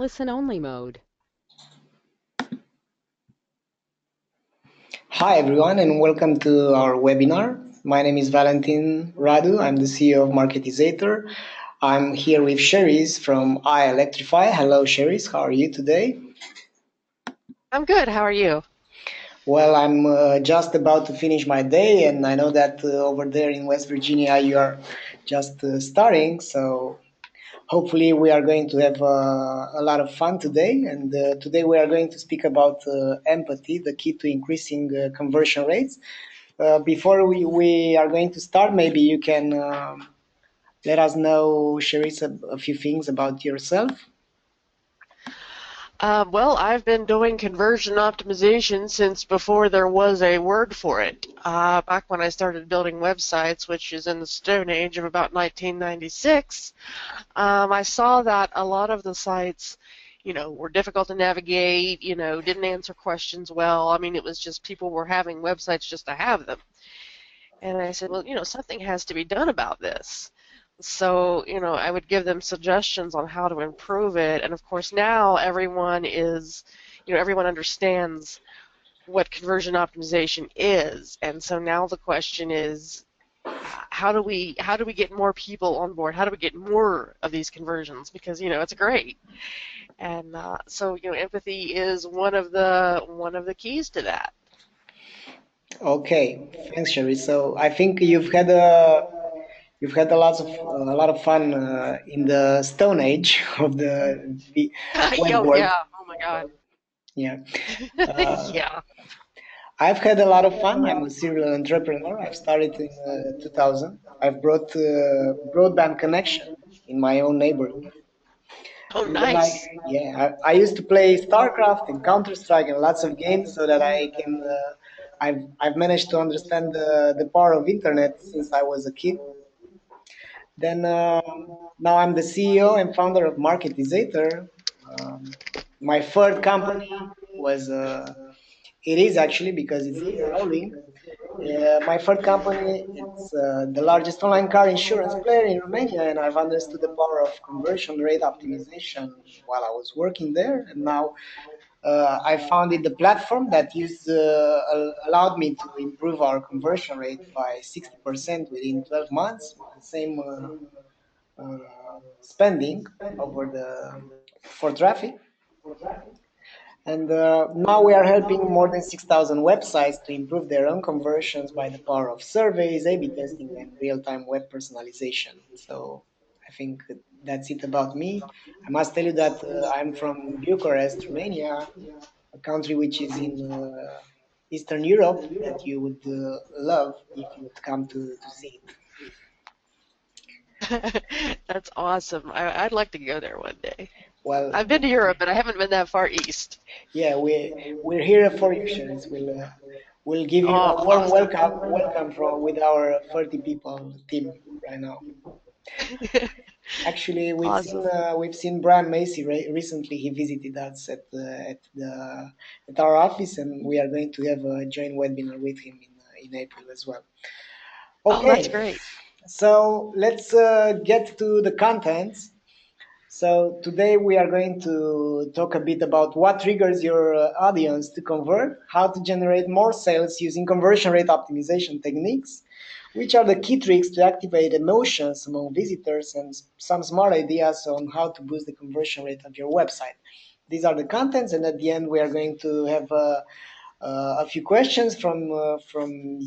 Listen-only mode. Hi everyone and welcome to our webinar. My name is Valentin Radu. I'm the CEO of Marketizator. I'm here with Cherise from iElectrify. Hello Cherise, how are you today? I'm good. How are you? Well, I'm just about to finish my day and I know that over there in West Virginia you are just starting, so hopefully we are going to have a lot of fun today. And today we are going to speak about empathy, the key to increasing conversion rates. Before we are going to start, maybe you can let us know, Cherise, a few things about yourself. Well, I've been doing conversion optimization since before there was a word for it. Back when I started building websites, which is in the Stone Age of about 1996, I saw that a lot of the sites, were difficult to navigate, didn't answer questions well. I mean, it was just people were having websites just to have them. And I said, well, something has to be done about this. So, I would give them suggestions on how to improve it. And of course, now everyone understands what conversion optimization is. And so now the question is, how do we get more people on board? How do we get more of these conversions? Because it's great. And so empathy is one of the keys to that. Okay, thanks, Cherise. So I think you've had a lot of fun in the Stone Age of the web Yeah, world. yeah. Oh my God. Yeah. Uh, Yeah. I've had a lot of fun. I'm a serial entrepreneur. I've started in 2000. I've brought broadband connection in my own neighborhood. Oh, And then nice. I used to play StarCraft and Counter Strike and lots of games so that I can. I've managed to understand the power of internet since I was a kid. Then now I'm the CEO and founder of Marketizator. Um, my third company was. It is actually because it's still rolling. My third company, it's the largest online car insurance player in Romania, and I've understood the power of conversion rate optimization while I was working there. And now I founded the platform that allowed me to improve our conversion rate by 60% within 12 months with the same spending over the for traffic. And now we are helping more than 6,000 websites to improve their own conversions by the power of surveys, A/B testing, and real-time web personalization. So I think that's it about me. I must tell you that I'm from Bucharest, Romania, a country which is in Eastern Europe that you would love if you would come to see it. That's awesome. I'd like to go there one day. Well, I've been to Europe, but I haven't been that far east. yeah, we're here for you, Sharis. We'll give you Oh, a warm awesome. welcome from with our 30 people team right now. Actually, Awesome. we've seen Brian Macy recently. He visited us at our office, and we are going to have a joint webinar with him in April as well. Oh, that's Okay, great. so let's get to the contents. So today we are going to talk a bit about what triggers your audience to convert, how to generate more sales using conversion rate optimization techniques, which are the key tricks to activate emotions among visitors, and some smart ideas on how to boost the conversion rate of your website. These are the contents, and at the end we are going to have a few questions from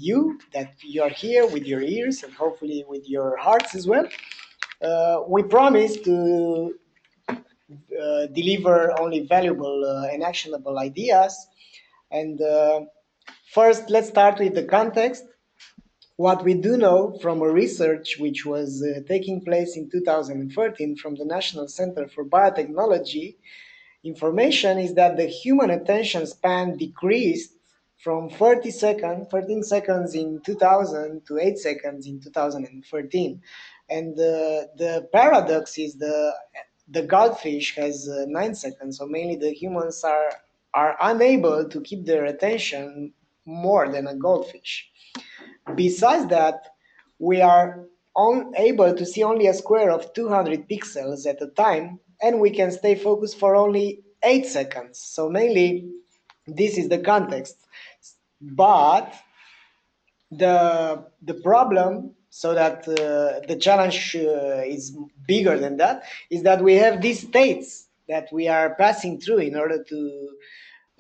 you that you are here with your ears and hopefully with your hearts as well. We promise to deliver only valuable and actionable ideas. And first, let's start with the context. What we do know from a research which was taking place in 2013 from the National Center for Biotechnology information is that the human attention span decreased from 13 seconds in 2000 to 8 seconds in 2013. And the paradox is the goldfish has 9 seconds, so mainly the humans are unable to keep their attention more than a goldfish. Besides that, we are able to see only a square of 200 pixels at a time, and we can stay focused for only 8 seconds. So mainly this is the context. But the problem, so that the challenge is bigger than that, is that we have these states that we are passing through in order to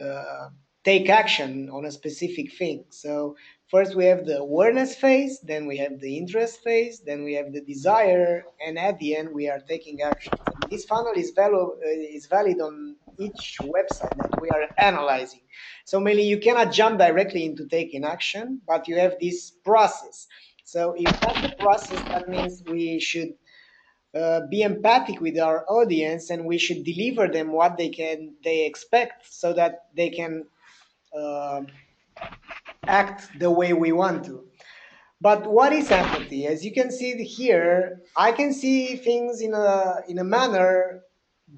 uh, take action on a specific thing. So first we have the awareness phase, then we have the interest phase, then we have the desire, and at the end we are taking actions. And this funnel is valid on each website that we are analyzing. So mainly you cannot jump directly into taking action, but you have this process. So if that's the process, that means we should be empathic with our audience, and we should deliver them what they expect, so that they can uh, act the way we want to. But what is empathy? As you can see here, I can see things in a manner.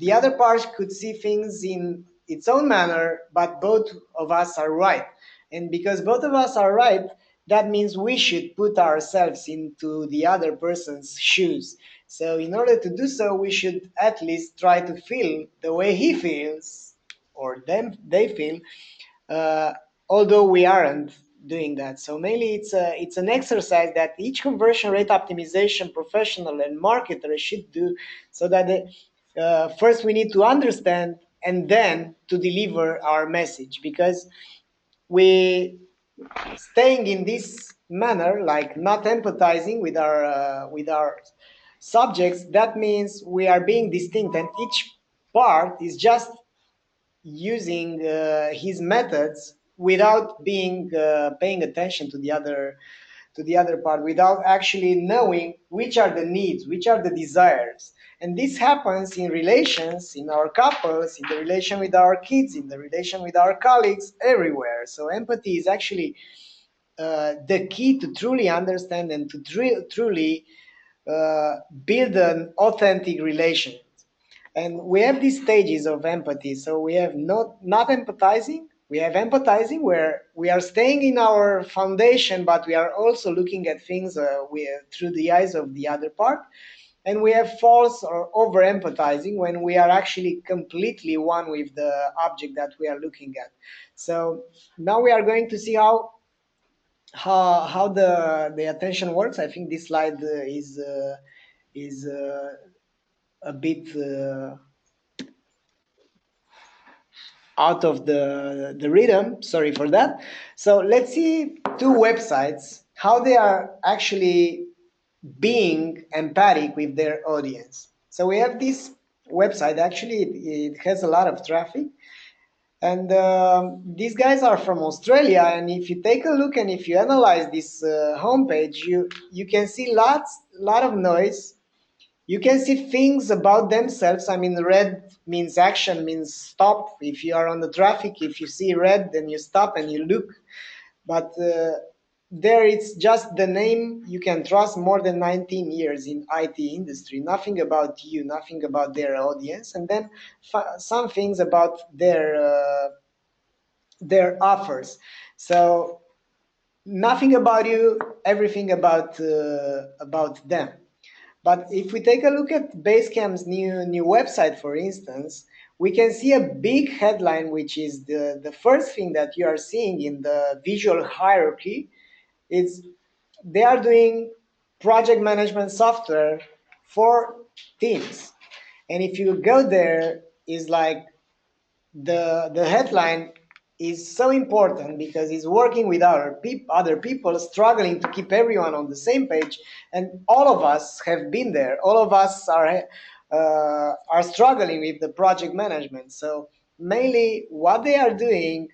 The other part could see things in its own manner, but both of us are right. And because both of us are right, that means we should put ourselves into the other person's shoes. So in order to do so, we should at least try to feel the way he feels, or they feel, uh, although we aren't doing that. So mainly it's an exercise that each conversion rate optimization professional and marketer should do, so that first we need to understand and then to deliver our message, because we staying in this manner, like not empathizing with our subjects, that means we are being distinct, and each part is just using his methods without being paying attention to the other part, without actually knowing which are the needs, which are the desires. And this happens in relations, in our couples, in the relation with our kids, in the relation with our colleagues, everywhere. So empathy is actually the key to truly understand and to truly build an authentic relation. And we have these stages of empathy. So we have not empathizing. We have empathizing, where we are staying in our foundation, but we are also looking at things through the eyes of the other part. And we have false or over empathizing, when we are actually completely one with the object that we are looking at. So now we are going to see how the attention works. I think this slide is a bit out of the rhythm. Sorry for that. So let's see two websites, how they are actually being empathic with their audience. So we have this website. Actually, it has a lot of traffic. And these guys are from Australia. And if you take a look and if you analyze this homepage, you can see lot of noise. You can see things about themselves. I mean, red means action, means stop. If you are on the traffic, if you see red, then you stop and you look. But there it's just the name. You can trust more than 19 years in IT industry. Nothing about you, nothing about their audience. And then some things about their offers. So nothing about you, everything about them. But if we take a look at Basecamp's new website, for instance, we can see a big headline, which is the first thing that you are seeing in the visual hierarchy. Is they are doing project management software for teams. And if you go there, is like the headline is so important, because it's working with other people, struggling to keep everyone on the same page. And all of us have been there. All of us are struggling with the project management. So mainly what they are doing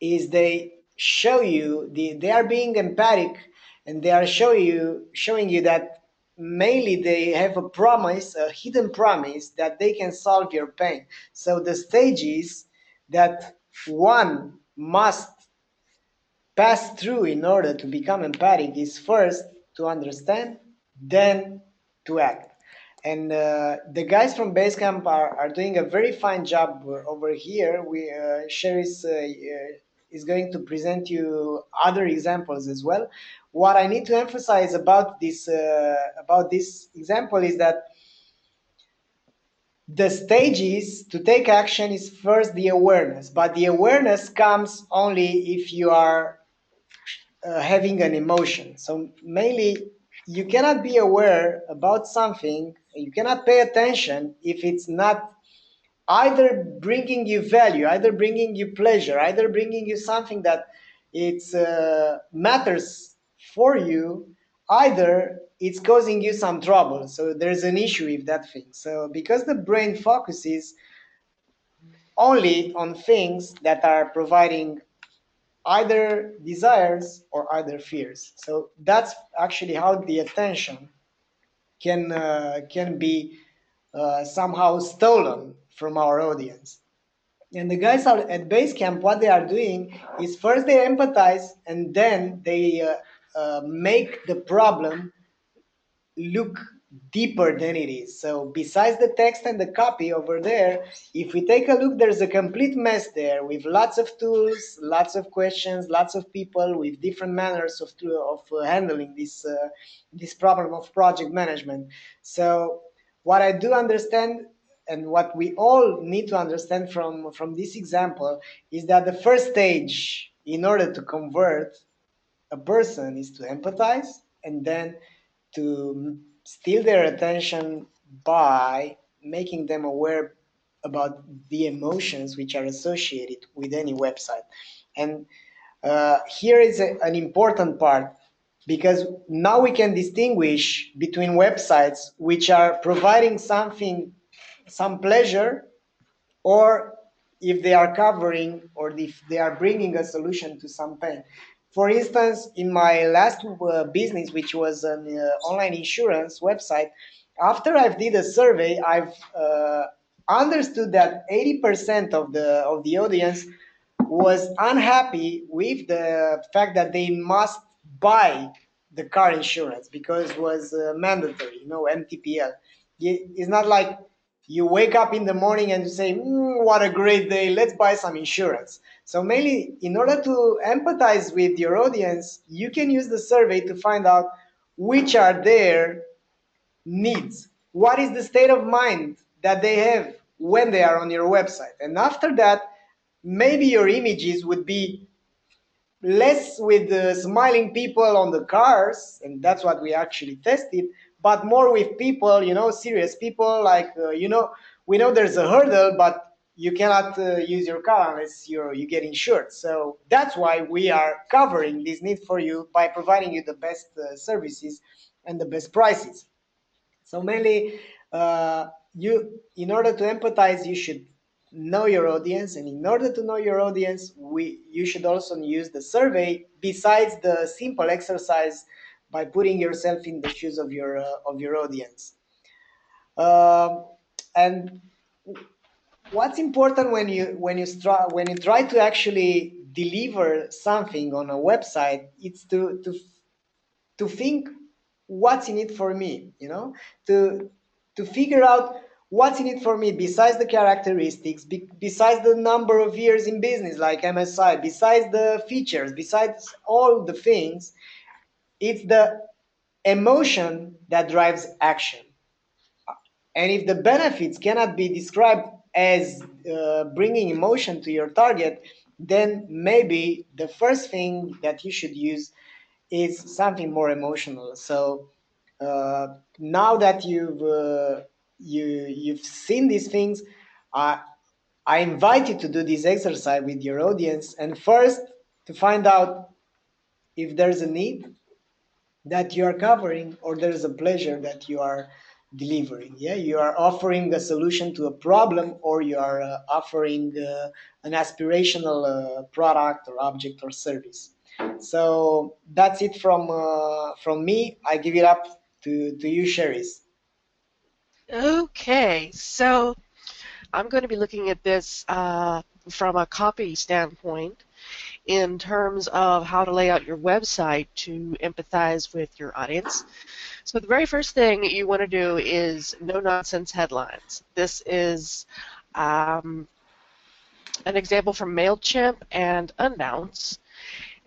is they show you they are being empathic, and they are showing you that mainly they have a promise, a hidden promise, that they can solve your pain. So the stages that one must pass through in order to become empathic is first to understand, then to act. And the guys from Basecamp are doing a very fine job over here. Sherry is going to present you other examples as well. What I need to emphasize about this example is that The stages to take action is first the awareness, but the awareness comes only if you are having an emotion. So mainly, you cannot be aware about something, you cannot pay attention if it's not either bringing you value, either bringing you pleasure, either bringing you something that it's matters for you, either it's causing you some trouble. So there's an issue with that thing. So because the brain focuses only on things that are providing either desires or either fears. So that's actually how the attention can be somehow stolen from our audience. And the guys are at base camp. What they are doing is first they empathize, and then they make the problem look deeper than it is. So besides the text and the copy over there, if we take a look, there's a complete mess there with lots of tools, lots of questions, lots of people with different manners of handling this problem of project management. So what I do understand and what we all need to understand from this example is that the first stage in order to convert a person is to empathize, and then to steal their attention by making them aware about the emotions which are associated with any website. And here is an important part, because now we can distinguish between websites which are providing something, some pleasure, or if they are covering or if they are bringing a solution to some pain. For instance, in my last business, which was an online insurance website, after I did a survey, I've understood that 80% of the audience was unhappy with the fact that they must buy the car insurance because it was mandatory, MTPL. It's not like you wake up in the morning and you say, what a great day, let's buy some insurance. So mainly, in order to empathize with your audience, you can use the survey to find out which are their needs. What is the state of mind that they have when they are on your website? And after that, maybe your images would be less with the smiling people on the cars, and that's what we actually tested, but more with people, serious people, like, we know there's a hurdle, but you cannot use your car unless you get insured. So that's why we are covering this need for you by providing you the best services and the best prices. So mainly, in order to empathize, you should know your audience, and in order to know your audience, you should also use the survey. Besides the simple exercise by putting yourself in the shoes of your audience. Um, and what's important when you try to actually deliver something on a website, it's to think what's in it for me, to figure out what's in it for me besides the characteristics, besides the number of years in business like MSI, besides the features, besides all the things. It's the emotion that drives action. And if the benefits cannot be described as bringing emotion to your target, then maybe the first thing that you should use is something more emotional. So now that you've seen these things, I I invite you to do this exercise with your audience, and first to find out if there's a need that you are covering or there's a pleasure that you are delivering. Yeah, you are offering a solution to a problem, or you are offering an aspirational product or object or service. So that's it from me. I give it up to you, Cherise. Okay, so I'm going to be looking at this from a copy standpoint in terms of how to lay out your website to empathize with your audience. So the very first thing you want to do is no-nonsense headlines. This is um, an example from MailChimp and Unbounce.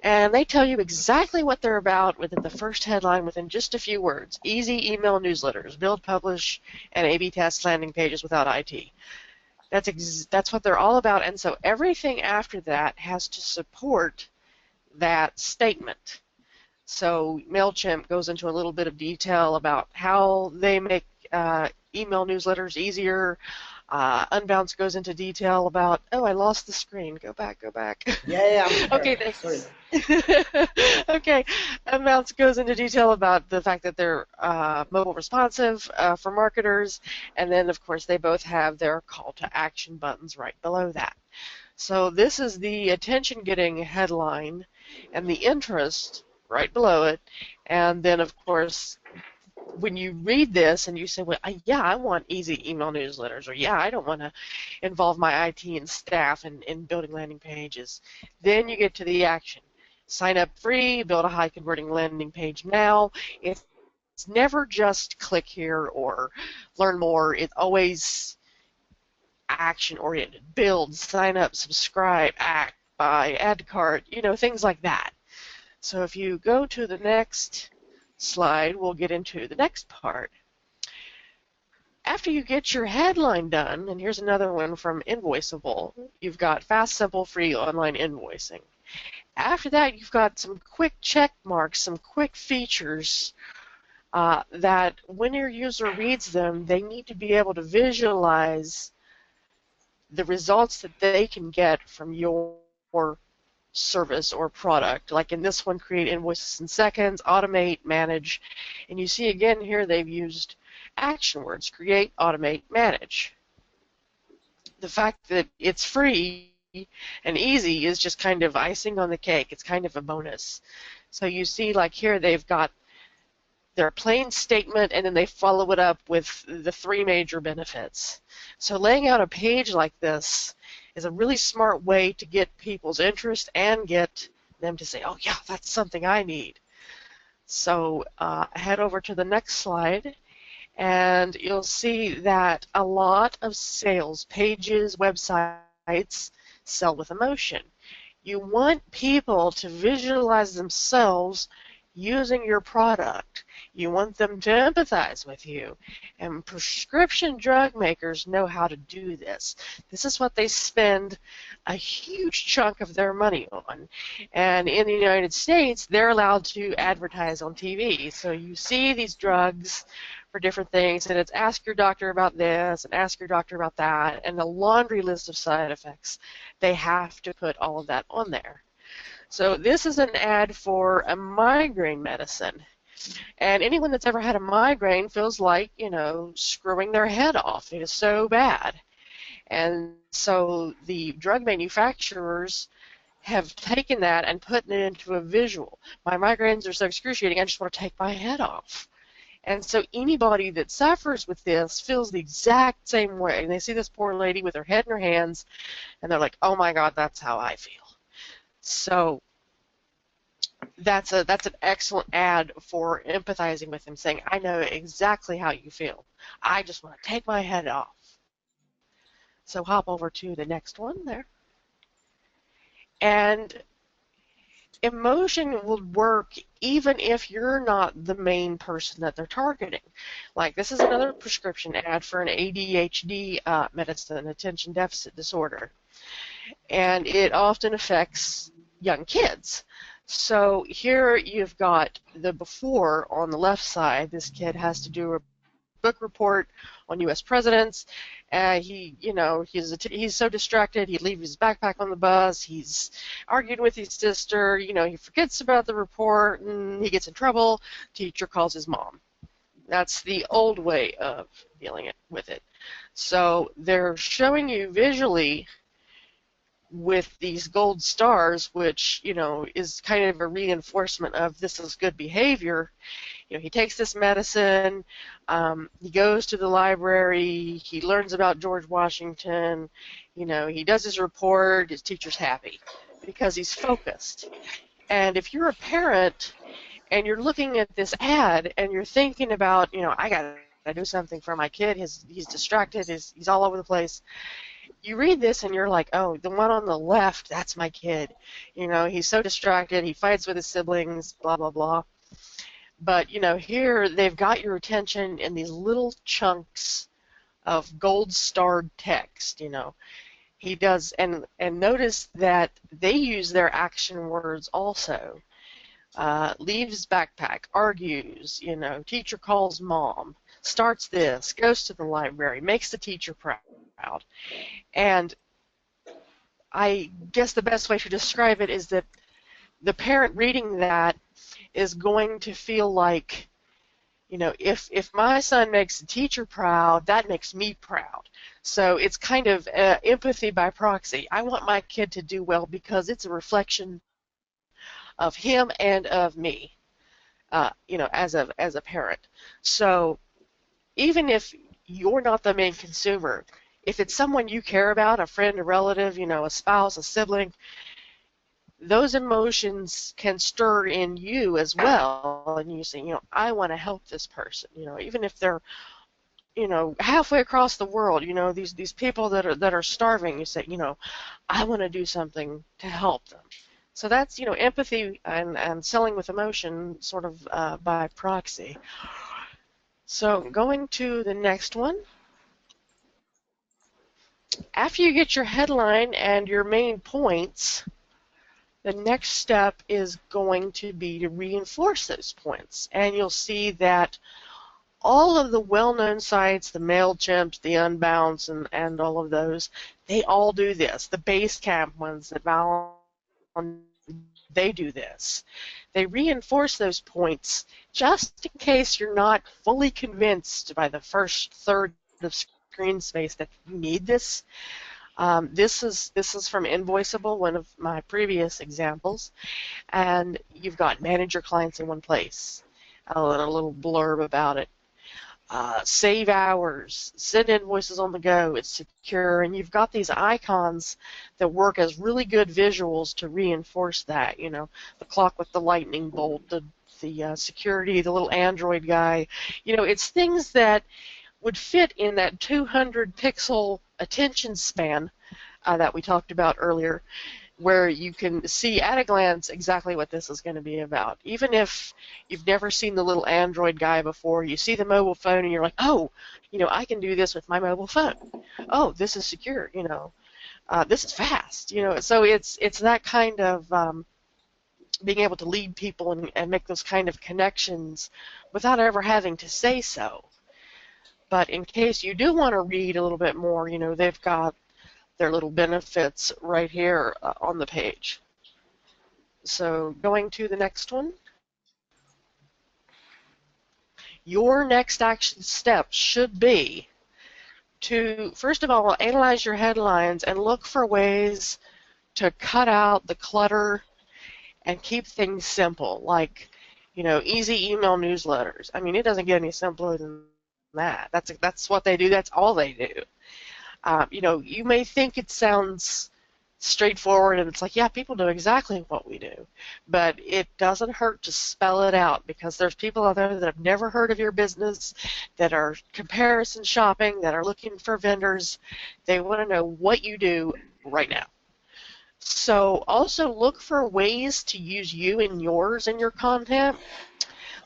And they tell you exactly what they're about within the first headline within just a few words. Easy email newsletters, build, publish, and A/B test landing pages without IT. That's what they're all about, and so everything after that has to support that statement. So MailChimp goes into a little bit of detail about how they make email newsletters easier. Unbounce goes into detail about, oh, I lost the screen. Go back, go back. Yeah, I'm Okay, here. Sorry. thanks. Okay, Unbounce goes into detail about the fact that they're mobile responsive for marketers, and then, of course, they both have their call to action buttons right below that. So this is the attention-getting headline and the interest right below it, and then, of course, when you read this and you say, well, yeah, I want easy email newsletters, or yeah, I don't want to involve my IT and staff in building landing pages, then you get to the action. Sign up free, build a high converting landing page now. It's never just click here or learn more. It's always action oriented. Build, sign up, subscribe, act, buy, add to cart, things like that. So if you go to the next slide, we'll get into the next part. After you get your headline done, and here's another one from Invoiceable, you've got fast, simple, free online invoicing. After that, you've got some quick check marks, some quick features that when your user reads them, they need to be able to visualize the results that they can get from your service or product. Like in this one, create invoices in seconds, automate, manage. And you see again here they've used action words, create, automate, manage. The fact that it's free and easy is just kind of icing on the cake. It's kind of a bonus. So you see like here they've got their plain statement and then they follow it up with the three major benefits. So laying out a page like this is a really smart way to get people's interest and get them to say, oh yeah, that's something I need. So head over to the next slide and you'll see that a lot of sales pages, websites sell with emotion. You want people to visualize themselves using your product. You want them to empathize with you. And prescription drug makers know how to do this. This is what they spend a huge chunk of their money on. And in the United States, they're allowed to advertise on TV. So you see these drugs for different things, and it's ask your doctor about this and ask your doctor about that, and a laundry list of side effects. They have to put all of that on there. So this is an ad for a migraine medicine. And anyone that's ever had a migraine feels like, screwing their head off. It is so bad. And so the drug manufacturers have taken that and put it into a visual. My migraines are so excruciating, I just want to take my head off. And so anybody that suffers with this feels the exact same way. And they see this poor lady with her head in her hands, and they're like, oh my God, that's how I feel. So that's an excellent ad for empathizing with them, saying, I know exactly how you feel. I just want to take my head off. So hop over to the next one there. And emotion will work even if you're not the main person that they're targeting. Like this is another prescription ad for an ADHD medicine, attention deficit disorder. And it often affects young kids. So here you've got the before on the left side. This kid has to do a book report on U.S. presidents. He's so distracted. He leaves his backpack on the bus. He's arguing with his sister. He forgets about the report and he gets in trouble. Teacher calls his mom. That's the old way of dealing with it. So they're showing you visually with these gold stars, which, is kind of a reinforcement of this is good behavior. He takes this medicine, he goes to the library, he learns about George Washington, he does his report, his teacher's happy because he's focused. And if you're a parent and you're looking at this ad and you're thinking about, I got to do something for my kid, he's distracted, he's all over the place, you read this and you're like, oh, the one on the left, that's my kid. He's so distracted, he fights with his siblings, blah, blah, blah. But, here they've got your attention in these little chunks of gold starred text. He does, and notice that they use their action words also. Leaves backpack, argues, teacher calls mom, starts this, goes to the library, makes the teacher proud. And I guess the best way to describe it is that the parent reading that is going to feel like, if my son makes the teacher proud, that makes me proud. So it's kind of empathy by proxy. I want my kid to do well because it's a reflection of him and of me, as a parent. So even if you're not the main consumer, if it's someone you care about, a friend, a relative, a spouse, a sibling, those emotions can stir in you as well, and you say, I want to help this person, even if they're, halfway across the world, these people that are starving, you say, I want to do something to help them. So that's, empathy and selling with emotion sort of by proxy. So going to the next one, after you get your headline and your main points, the next step is going to be to reinforce those points. And you'll see that all of the well-known sites, the MailChimps, the Unbounce, and all of those, they all do this. The Basecamp ones that Val, they do this. They reinforce those points just in case you're not fully convinced by the first third of screen space that you need this. This is from Invoiceable, one of my previous examples, and you've got manage your clients in one place, a little blurb about it. Save hours, send invoices on the go, it's secure, and you've got these icons that work as really good visuals to reinforce that. The clock with the lightning bolt, the security, the little Android guy. It's things that would fit in that 200 pixel attention span that we talked about earlier, where you can see at a glance exactly what this is going to be about. Even if you've never seen the little Android guy before, you see the mobile phone and you're like, oh, I can do this with my mobile phone. Oh, this is secure, this is fast, So it's that kind of being able to lead people and make those kind of connections without ever having to say so. But in case you do want to read a little bit more, they've got their little benefits right here on the page. So going to the next one. Your next action step should be to, first of all, analyze your headlines and look for ways to cut out the clutter and keep things simple, like, easy email newsletters. I mean, it doesn't get any simpler than that. That's what they do. That's all they do. You may think it sounds straightforward and it's like, yeah, people know exactly what we do, but it doesn't hurt to spell it out, because there's people out there that have never heard of your business, that are comparison shopping, that are looking for vendors. They want to know what you do right now. So also look for ways to use you and yours in your content.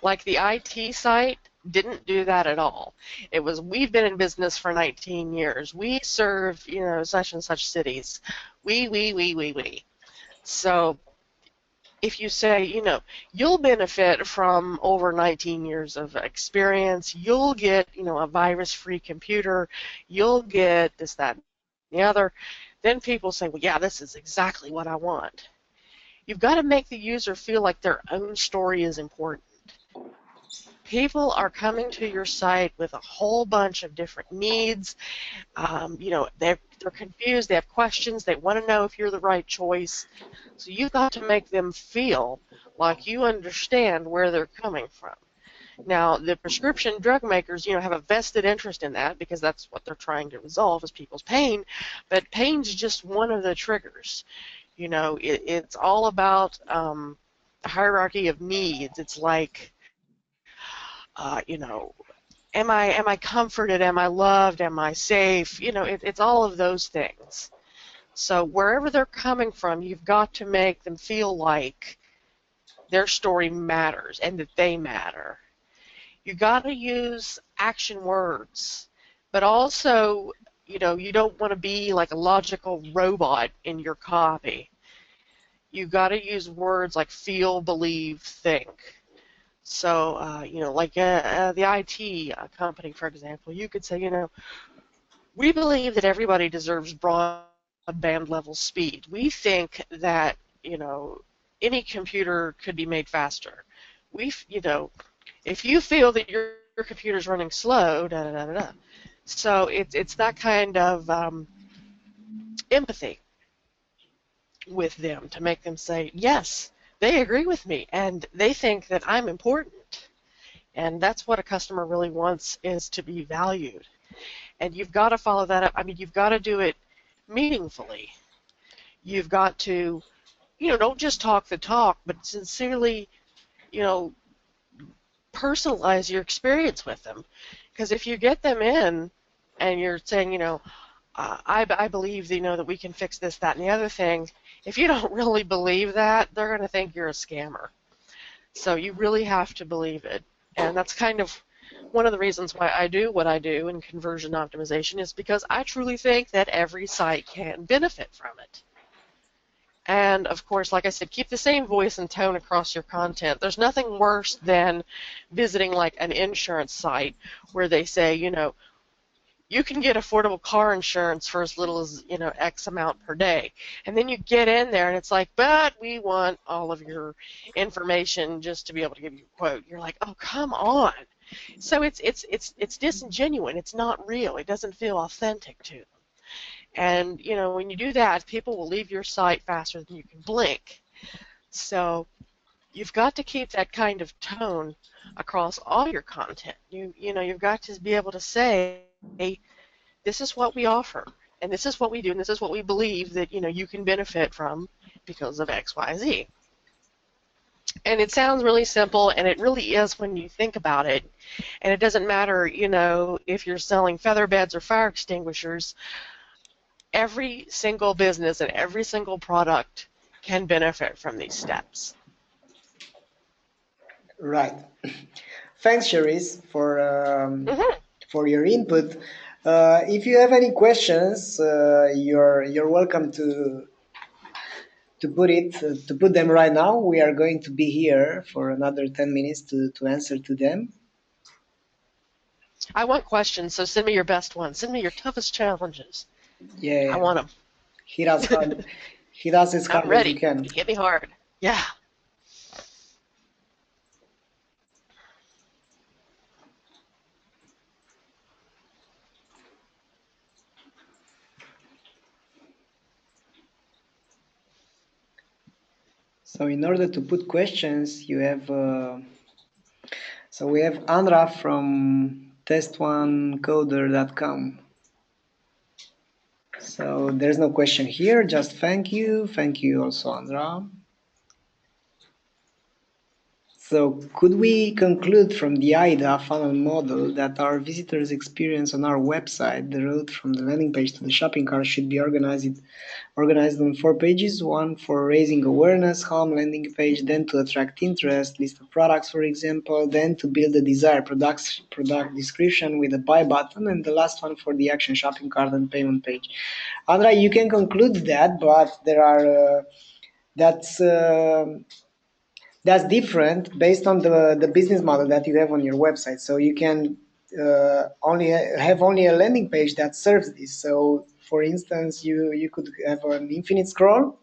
Like the IT site didn't do that at all. It was, we've been in business for 19 years. We serve, such and such cities. We. So if you say, you'll benefit from over 19 years of experience, you'll get, a virus-free computer, you'll get this, that, and the other, then people say, well, yeah, this is exactly what I want. You've got to make the user feel like their own story is important. People are coming to your site with a whole bunch of different needs. They're confused, they have questions, they want to know if you're the right choice. So you've got to make them feel like you understand where they're coming from. Now, the prescription drug makers, have a vested interest in that, because that's what they're trying to resolve, is people's pain. But pain's just one of the triggers. It's all about the hierarchy of needs. It's like, am I comforted? Am I loved? Am I safe? It's all of those things. So wherever they're coming from, you've got to make them feel like their story matters and that they matter. You got to use action words, but also, you don't want to be like a logical robot in your copy. You got to use words like feel, believe, think. So, like the IT company, for example, you could say, we believe that everybody deserves broadband level speed. We think that, any computer could be made faster. If you feel that your computer's running slow, da da da da da. So it's that kind of empathy with them to make them say, yes, they agree with me and they think that I'm important. And that's what a customer really wants, is to be valued. And you've got to follow that up. I mean, you've got to do it meaningfully. You've got to, don't just talk the talk, but sincerely, you know, personalize your experience with them. Because if you get them in and you're saying, I believe, that we can fix this, that, and the other thing, if you don't really believe that, they're going to think you're a scammer. So you really have to believe it. And that's kind of one of the reasons why I do what I do in conversion optimization, is because I truly think that every site can benefit from it. And of course, like I said, keep the same voice and tone across your content. There's nothing worse than visiting like an insurance site where they say, you can get affordable car insurance for as little as, X amount per day. And then you get in there and it's like, but we want all of your information just to be able to give you a quote. You're like, oh, come on. So it's disingenuous. It's not real. It doesn't feel authentic to them. And, when you do that, people will leave your site faster than you can blink. So you've got to keep that kind of tone across all your content. You've got to be able to say, this is what we offer, and this is what we do, and this is what we believe that, you can benefit from because of X, Y, Z. And it sounds really simple, and it really is when you think about it. And it doesn't matter, if you're selling feather beds or fire extinguishers. Every single business and every single product can benefit from these steps. Right. Thanks, Cherise, Mm-hmm. for your input. If you have any questions, you're welcome to put them right now. We are going to be here for another 10 minutes to answer to them. I want questions, so send me your best ones. Send me your toughest challenges. I Yeah, want hit us them. hard, hit us as I'm hard as you ready. can. Hit me hard. Yeah. So in order to put questions, you have so we have Andra from test1coder.com. So there's no question here, just thank you. Thank you also, Andra. So could we conclude from the AIDA funnel model that our visitors' experience on our website, the road from the landing page to the shopping cart, should be organized on 4 pages: one for raising awareness, home, landing page, then to attract interest, list of products, for example, then to build a desired product description with a buy button, and the last one for the action shopping cart and payment page. Andra, you can conclude that, but there are that's that's different based on the business model that you have on your website. So you can only have only a landing page that serves this. So for instance, you could have an infinite scroll,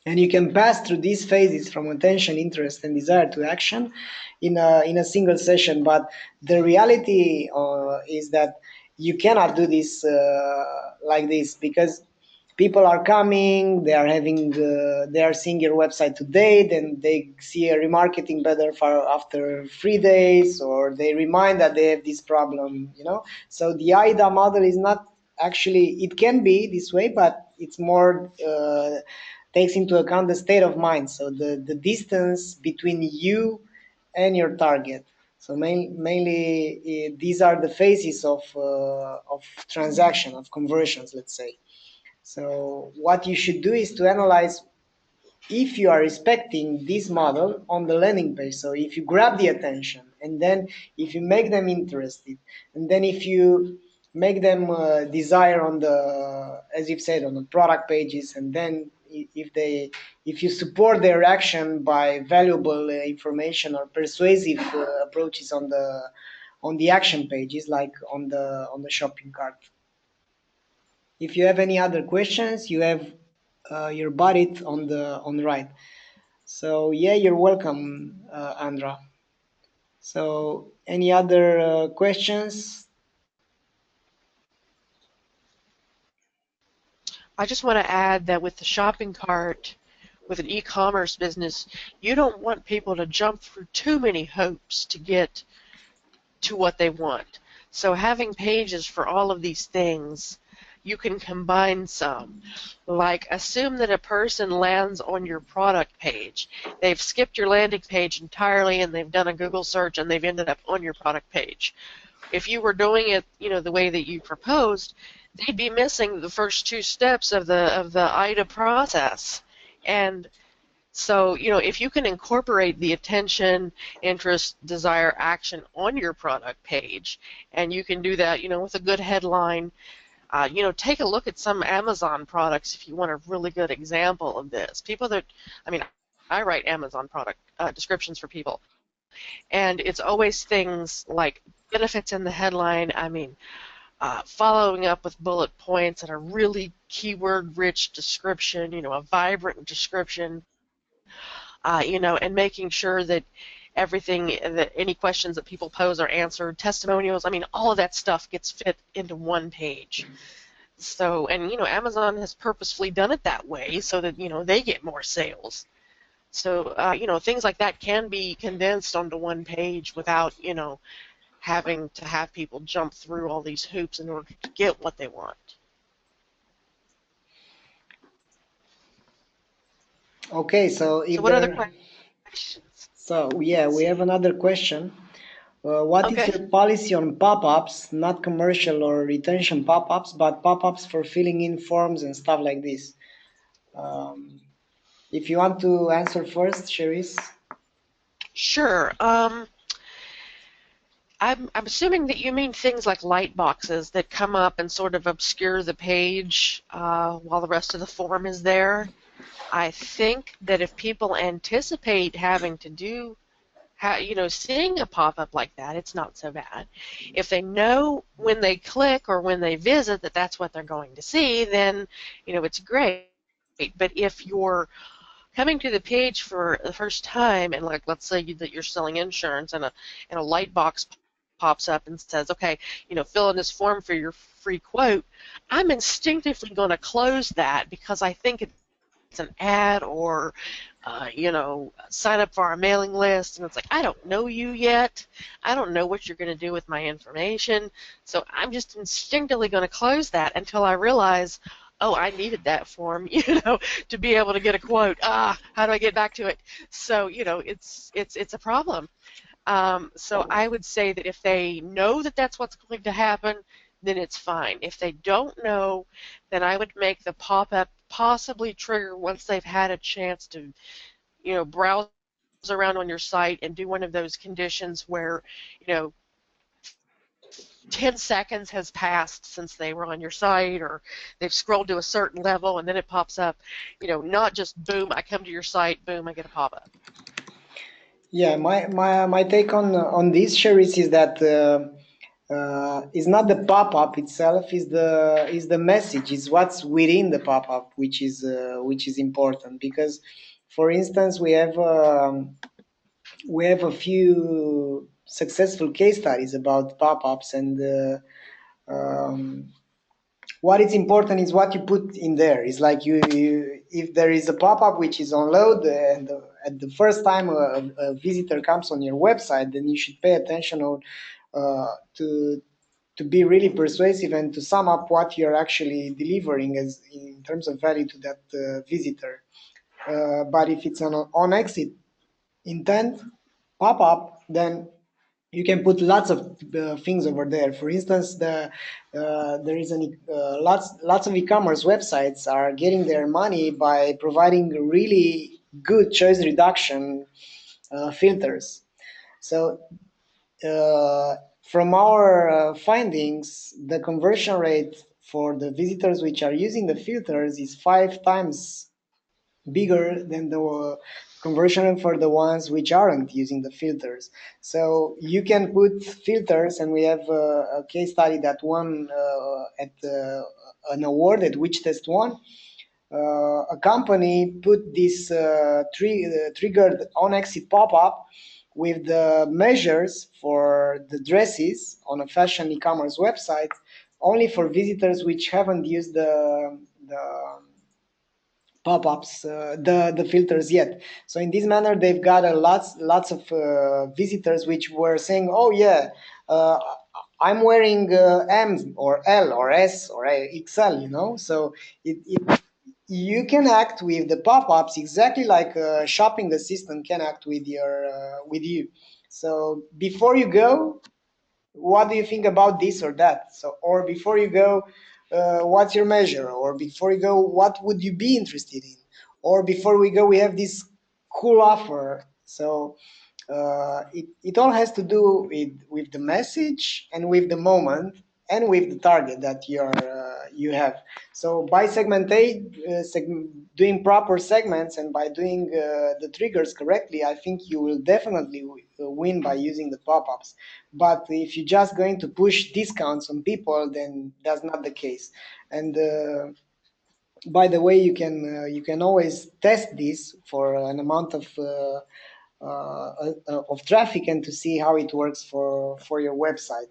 and you can pass through these phases from attention, interest, and desire to action in a single session. But the reality is that you cannot do this like this, because people are coming, they are seeing your website today, then they see a remarketing better for after 3 days, or they remind that they have this problem. So the AIDA model is not actually, it can be this way, but it's more takes into account the state of mind, so the distance between you and your target. So mainly these are the phases of transaction, of conversions, let's say. So what you should do is to analyze if you are respecting this model on the landing page. So if you grab the attention, and then if you make them interested, and then if you make them desire on the, as you've said, on the product pages, and then if you support their action by valuable information or persuasive approaches on the action pages, like on the shopping cart. If you have any other questions, you have your body on the right. So yeah, you're welcome, Andra. So any other questions? I just want to add that with the shopping cart, with an e-commerce business, you don't want people to jump through too many hoops to get to what they want. So having pages for all of these things, you can combine some. Like assume that a person lands on your product page. They've skipped your landing page entirely and they've done a Google search and they've ended up on your product page. If you were doing it, the way that you proposed, they'd be missing the first two steps of the IDA process. And so, if you can incorporate the attention, interest, desire, action on your product page, and you can do that, with a good headline, take a look at some Amazon products if you want a really good example of this. People that, I mean, I write Amazon product descriptions for people, and it's always things like benefits in the headline. I mean, following up with bullet points and a really keyword-rich description, a vibrant description, and making sure that everything, that any questions that people pose are answered, testimonials. I mean, all of that stuff gets fit into one page. So, and Amazon has purposefully done it that way so that they get more sales. So, things like that can be condensed onto one page without having to have people jump through all these hoops in order to get what they want. Okay, so So, if what other there, questions? so Let's yeah, we see. have another question. What is Okay. your policy on pop-ups, not commercial or retention pop-ups, but pop-ups for filling in forms and stuff like this? Um, if you want to answer first, Cherise. Sure. I'm assuming that you mean things like light boxes that come up and sort of obscure the page while the rest of the form is there. I think that if people anticipate having to do, seeing a pop-up like that, it's not so bad. If they know when they click or when they visit that that's what they're going to see, then, it's great. But if you're coming to the page for the first time and like let's say that you're selling insurance and a light box pops up and says, okay, fill in this form for your free quote, I'm instinctively going to close that because I think it's an ad or sign up for our mailing list, and it's like, I don't know you yet. I don't know what you're going to do with my information. So I'm just instinctively going to close that until I realize, oh, I needed that form, to be able to get a quote. How do I get back to it? So, it's a problem. So I would say that if they know that that's what's going to happen, then it's fine. If they don't know, then I would make the pop-up possibly trigger once they've had a chance to, browse around on your site and do one of those conditions where, you know, 10 seconds has passed since they were on your site or they've scrolled to a certain level and then it pops up, not just boom, I come to your site, boom, I get a pop-up. Yeah, my take on this, Cherise, is that is not the pop-up itself, is the message, is what's within the pop-up, which is important. Because for instance, we have a few successful case studies about pop-ups, and um, what is important is what you put in there. It's like if there is a pop-up which is on load, and at the first time a visitor comes on your website, then you should pay attention on to be really persuasive and to sum up what you're actually delivering as in terms of value to that visitor. But if it's an on exit intent pop up, then You can put lots of things over there. For instance, there is lots of e-commerce websites are getting their money by providing really good choice reduction filters. So from our findings, the conversion rate for the visitors which are using the filters is 5 times bigger than the conversion for the ones which aren't using the filters. So you can put filters, and we have a case study that won at an award at Which Test One. A company put this triggered on exit pop-up with the measures for the dresses on a fashion e-commerce website only for visitors which haven't used the pop-ups, the filters yet. So in this manner, they've got a lots of visitors which were saying, "Oh yeah, uh, I'm wearing M or L or S or XL," you know. So it you can act with the pop-ups exactly like a shopping assistant can act with your with you. So before you go, what do you think about this or that? So, or before you go, what's your measure? Or before you go, what would you be interested in? Or before we go, we have this cool offer. So it all has to do with the message and with the moment and with the target that you have. So by doing proper segments and by doing the triggers correctly, I think you will definitely win by using the pop-ups. But if you're just going to push discounts on people, then that's not the case. And by the way, you can always test this for an amount of traffic and to see how it works for your website.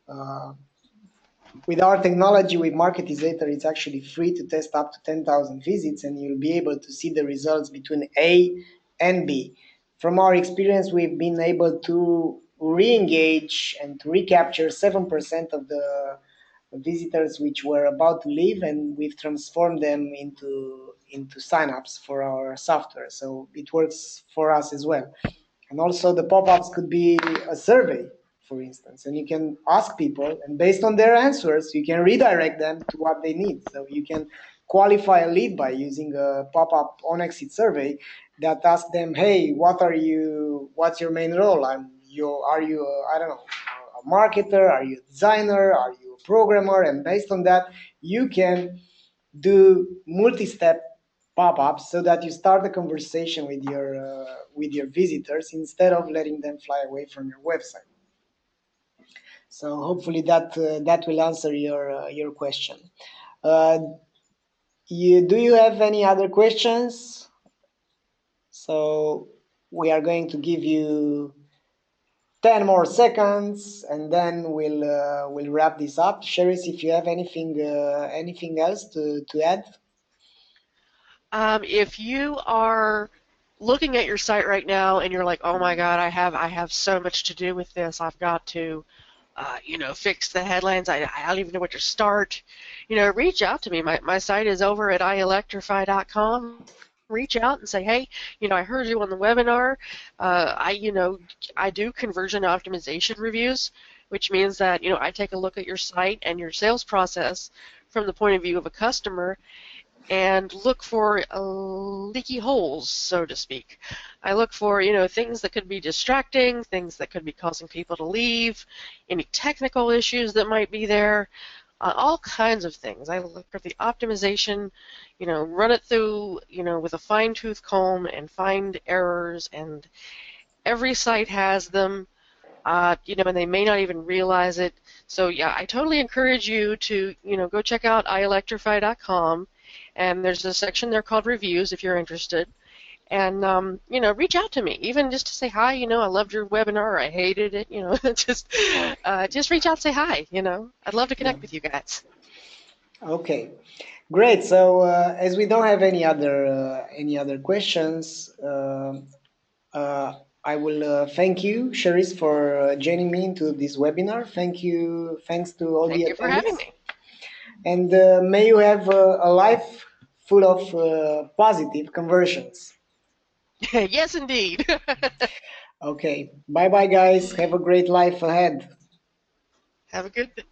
Uh, with our technology, with Marketizator, it's actually free to test up to 10,000 visits, and you'll be able to see the results between A and B. From our experience, we've been able to re-engage and to recapture 7% of the visitors which were about to leave, and we've transformed them into signups for our software. So it works for us as well. And also the pop-ups could be a survey, for instance, and you can ask people, and based on their answers, you can redirect them to what they need. So you can qualify a lead by using a pop-up on exit survey that asks them, "Hey, what's your main role? Are you I don't know, a marketer? Are you a designer? Are you a programmer?" And based on that, you can do multi-step pop-ups so that you start the conversation with your visitors instead of letting them fly away from your website. So hopefully that will answer your question. Uh, do you have any other questions? So we are going to give you 10 more seconds, and then we'll wrap this up. Sheris, if you have anything else to add. If you are looking at your site right now and you're like, oh my God, I have so much to do with this. I've got to, fix the headlines. I don't even know where to start. Reach out to me. My site is over at ielectrify.com. Reach out and say, hey, I heard you on the webinar. I do conversion optimization reviews, which means that, I take a look at your site and your sales process from the point of view of a customer and look for leaky holes, so to speak. I look for, things that could be distracting, things that could be causing people to leave, any technical issues that might be there, all kinds of things. I look for the optimization, run it through, with a fine-tooth comb and find errors, and every site has them. And they may not even realize it. So yeah, I totally encourage you to, go check out ielectrify.com, and there's a section there called reviews if you're interested. And reach out to me, even just to say hi. I loved your webinar. I hated it. Just reach out, say hi. I'd love to Yeah. connect with you guys. Okay. Great. So as we don't have any other questions, I will thank you, Cherise, for joining me into this webinar. Thank you. Thanks to all the Thank you for having attendees, me. and may you have a life full of positive conversions. Yes, indeed. Okay. Bye bye, guys. Have a great life ahead. Have a good